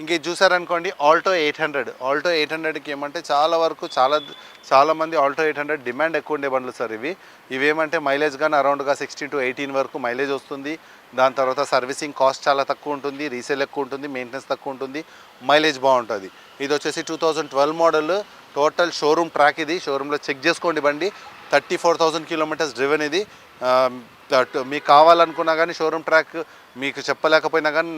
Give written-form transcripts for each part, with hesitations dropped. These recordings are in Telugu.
ఇంక ఇది చూసారనుకోండి ఆల్టో 800. ఆల్టో 800కి ఏమంటే చాలా మంది ఆల్టో 800 డిమాండ్ ఎక్కువ ఉండే బండ్లు సార్ ఇవేమంటే మైలేజ్ కానీ అరౌండ్గా 16 to 18 వరకు మైలేజ్ వస్తుంది. దాని తర్వాత సర్వీసింగ్ కాస్ట్ చాలా తక్కువ ఉంటుంది, రీసేల్ ఎక్కువ ఉంటుంది, మెయింటెనెన్స్ తక్కువ ఉంటుంది, మైలేజ్ బాగుంటుంది. ఇది వచ్చేసి 2012 మోడల్, టోటల్ షోరూమ్ ట్రాక్. ఇది షోరూంలో చెక్ చేసుకోండి బండి. 34,000 కిలోమీటర్స్ డ్రివెన్ ఇది. మీకు కావాలనుకున్నా కానీ షోరూమ్ ట్రాక్ మీకు చెప్పలేకపోయినా కానీ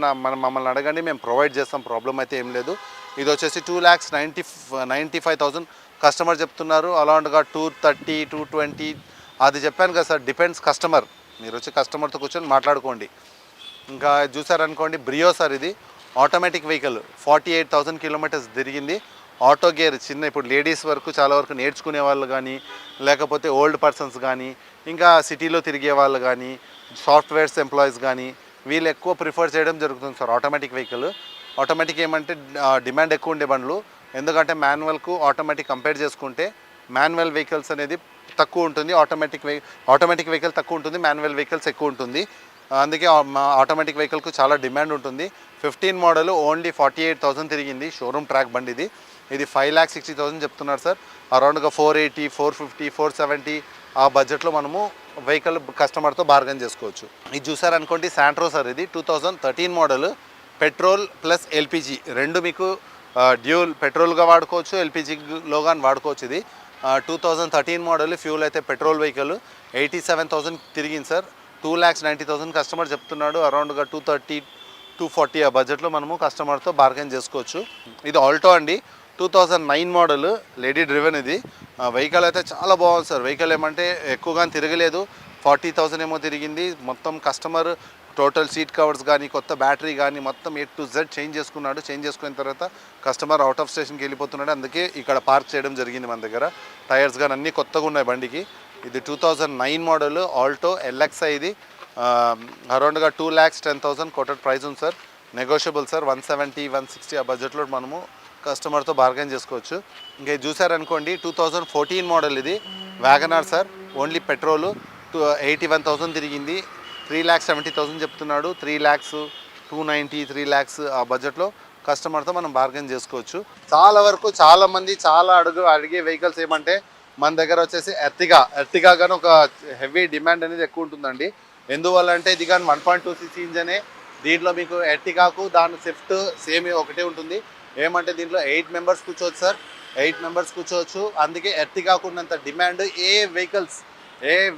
మమ్మల్ని అడగండి, మేము ప్రొవైడ్ చేస్తాం, ప్రాబ్లం అయితే ఏం లేదు. ఇది వచ్చేసి 2,95,000 కస్టమర్ చెప్తున్నారు. అలాంటిగా 230, 220 అది చెప్పాను కదా సార్, డిపెండ్స్ కస్టమర్. మీరు వచ్చి కస్టమర్తో కూర్చొని మాట్లాడుకోండి. ఇంకా చూసారనుకోండి బ్రియో సార్, ఇది ఆటోమేటిక్ వెహికల్. 48,000 కిలోమీటర్స్ తిరిగింది. ఆటో గేర్ చిన్న, ఇప్పుడు లేడీస్ వరకు చాలా వరకు నేర్చుకునే వాళ్ళు కానీ, లేకపోతే ఓల్డ్ పర్సన్స్ కానీ, ఇంకా సిటీలో తిరిగే వాళ్ళు కానీ, సాఫ్ట్వేర్స్ ఎంప్లాయీస్ కానీ, వీళ్ళు ఎక్కువ ప్రిఫర్ చేయడం జరుగుతుంది సార్ ఆటోమేటిక్ వెహికల్. ఆటోమేటిక్ ఏమంటే డిమాండ్ ఎక్కువ ఉండే బండ్లు. ఎందుకంటే మాన్యువల్కు ఆటోమేటిక్ కంపేర్ చేసుకుంటే మాన్యువల్ వెహికల్స్ అనేది తక్కువ ఉంటుంది, ఆటోమేటిక్ వెహికల్ తక్కువ ఉంటుంది, మాన్యువల్ వెహికల్స్ ఎక్కువ ఉంటుంది. అందుకే ఆటోమేటిక్ వెహికల్కు చాలా డిమాండ్ ఉంటుంది. 15 మోడల్ ఓన్లీ 48,000 తిరిగింది. షోరూమ్ ట్రాక్ బండి ఇది 5,60,000 చెప్తున్నారు సార్. అరౌండ్గా 480, 450, 470 ఆ బడ్జెట్లో మనము వెహికల్ కస్టమర్తో బార్గెన్ చేసుకోవచ్చు. ఇది చూసారనుకోండి శాంట్రో సార్, ఇది 2013 మోడల్, పెట్రోల్ ప్లస్ ఎల్పిజి రెండు మీకు డ్యూల్ పెట్రోల్గా వాడుకోవచ్చు, ఎల్పిజిలో కానీ వాడుకోవచ్చు. ఇది 2013 మోడల్, ఫ్యూల్ అయితే పెట్రోల్ వెహికల్. 87,000 తిరిగింది సార్. 2,90,000 కస్టమర్ చెప్తున్నాడు. అరౌండ్గా 230, 240 ఆ బడ్జెట్లో మనము కస్టమర్తో బార్గెన్ చేసుకోవచ్చు. ఇది ఆల్టో అండి, 2009 మోడల్, లేడీ డ్రివెన్. ఇది వెహికల్ అయితే చాలా బాగుంది సార్. వెహికల్ ఏమంటే ఎక్కువగా తిరగలేదు, 40,000 ఏమో తిరిగింది. మొత్తం కస్టమర్ టోటల్ సీట్ కవర్స్ కానీ, కొత్త బ్యాటరీ కానీ, మొత్తం A to Z చేంజ్ చేసుకున్నాడు. చేంజ్ చేసుకున్న తర్వాత కస్టమర్ అవుట్ ఆఫ్ స్టేషన్కి వెళ్ళిపోతున్నాడు. అందుకే ఇక్కడ పార్క్ చేయడం జరిగింది మన దగ్గర. టైర్స్ కానీ అన్నీ కొత్తగా ఉన్నాయి బండికి. ఇది 2009 మోడల్ ఆల్టో LXi. ఇది అరౌండ్గా 2,10,000 కోటెడ్ ప్రైస్ ఉంది సార్. Negotiable sir. 170, 160 ఆ బడ్జెట్లో మనము కస్టమర్తో బార్గెన్ చేసుకోవచ్చు. ఇంకా ఇది చూసారనుకోండి 2014 మోడల్, ఇది వ్యాగనార్ సార్, ఓన్లీ పెట్రోలు. 81,000 తిరిగింది. 3,70,000 చెప్తున్నాడు. 3,290, 3,00,000 ఆ బడ్జెట్లో కస్టమర్తో మనం బార్గెన్ చేసుకోవచ్చు. చాలా వరకు చాలామంది అడిగే వెహికల్స్ ఏమంటే మన దగ్గర వచ్చేసి ఎర్టిగా కానీ ఒక హెవీ డిమాండ్ అనేది ఎక్కువ ఉంటుందండి. ఎందువల్ల అంటే ఇది కానీ 1.2cc ఇంజనే. దీంట్లో మీకు ఎర్టిగాకు దాని స్విఫ్ట్ సేమ్ ఒకటే ఉంటుంది. ఏమంటే దీంట్లో 8 మెంబర్స్ కూర్చోవచ్చు సార్, 8 మెంబర్స్ కూర్చోవచ్చు. అందుకే ఎర్టిగాకు ఉన్నంత డిమాండ్ ఏ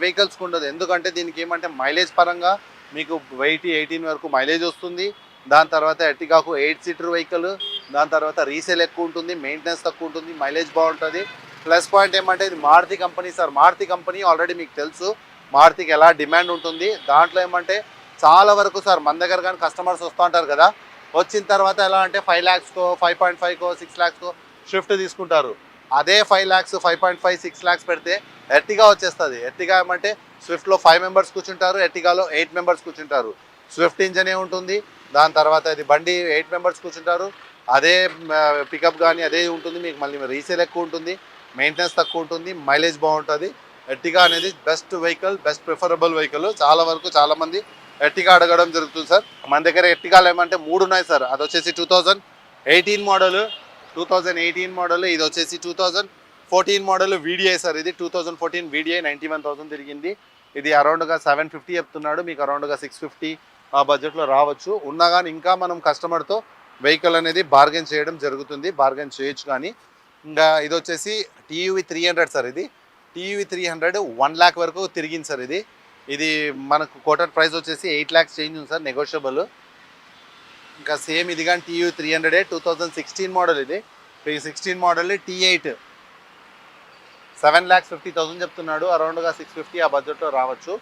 వెహికల్స్కి ఉండదు. ఎందుకంటే దీనికి ఏమంటే మైలేజ్ పరంగా మీకు 18 వరకు మైలేజ్ వస్తుంది. దాని తర్వాత ఎర్టిగాకు 8 సీటర్ వెహికల్. దాని తర్వాత రీసేల్ ఎక్కువ ఉంటుంది, మెయింటెనెన్స్ తక్కువ ఉంటుంది, మైలేజ్ బాగుంటుంది. ప్లస్ పాయింట్ ఏమంటే ఇది Maruti company sir. Maruti company already మీకు తెలుసు మారుతికి ఎలా డిమాండ్ ఉంటుంది. దాంట్లో ఏమంటే చాలా వరకు సార్ మన దగ్గర కానీ కస్టమర్స్ వస్తూ ఉంటారు కదా, వచ్చిన తర్వాత ఎలా అంటే 5 lakhsకో, 5.5కో, 6 lakhsకో స్విఫ్ట్ తీసుకుంటారు. అదే 5 lakhs, 5.5, 6 lakhs పెడితే ఎర్టిగా వచ్చేస్తుంది. ఎర్టిగా ఏమంటే స్విఫ్ట్లో 5 మెంబర్స్ కూర్చుంటారు, ఎర్టిగాలో 8 మెంబర్స్ కూర్చుంటారు. స్విఫ్ట్ ఇంజనే ఉంటుంది. దాని తర్వాత ఇది బండి 8 మెంబర్స్ కూర్చుంటారు. అదే పికప్ కానీ అదే ఉంటుంది. మీకు మళ్ళీ రీసేల్ ఎక్కువ ఉంటుంది, మెయింటెనెన్స్ తక్కువ ఉంటుంది, మైలేజ్ బాగుంటుంది. ఎర్టిగా అనేది best vehicle, best preferable vehicle. చాలామంది ఎర్టిగా అడగడం జరుగుతుంది సార్. మన దగ్గర ఎర్టిగాలు ఏమంటే 3 ఉన్నాయి సార్. అది వచ్చేసి 2018 మోడల్. ఇది వచ్చేసి 2014 మోడల్ VDI సార్. ఇది 2014 VDI 91,000 తిరిగింది. ఇది అరౌండ్గా 750 చెప్తున్నాడు. మీకు అరౌండ్గా 650 ఆ బడ్జెట్లో రావచ్చు. ఉన్నా కానీ ఇంకా మనం కస్టమర్తో వెహికల్ అనేది బార్గెన్ చేయడం జరుగుతుంది, బార్గెన్ చేయొచ్చు. కానీ ఇంకా ఇది వచ్చేసి TUV 300 సార్. ఇది TUV 300 1 lakh వరకు తిరిగింది సార్. ఇది మనకు కోటెడ్ ప్రైస్ వచ్చేసి 8 lakhs చేంజ్ ఉంది సార్, నెగోషియబుల్. ఇంకా సేమ్ ఇది కానీ TUV 300 2016 మోడల్. ఇది 16 మోడల్ T8 7,50,000 చెప్తున్నాడు. అరౌండ్గా 650 ఆ బడ్జెట్లో రావచ్చు.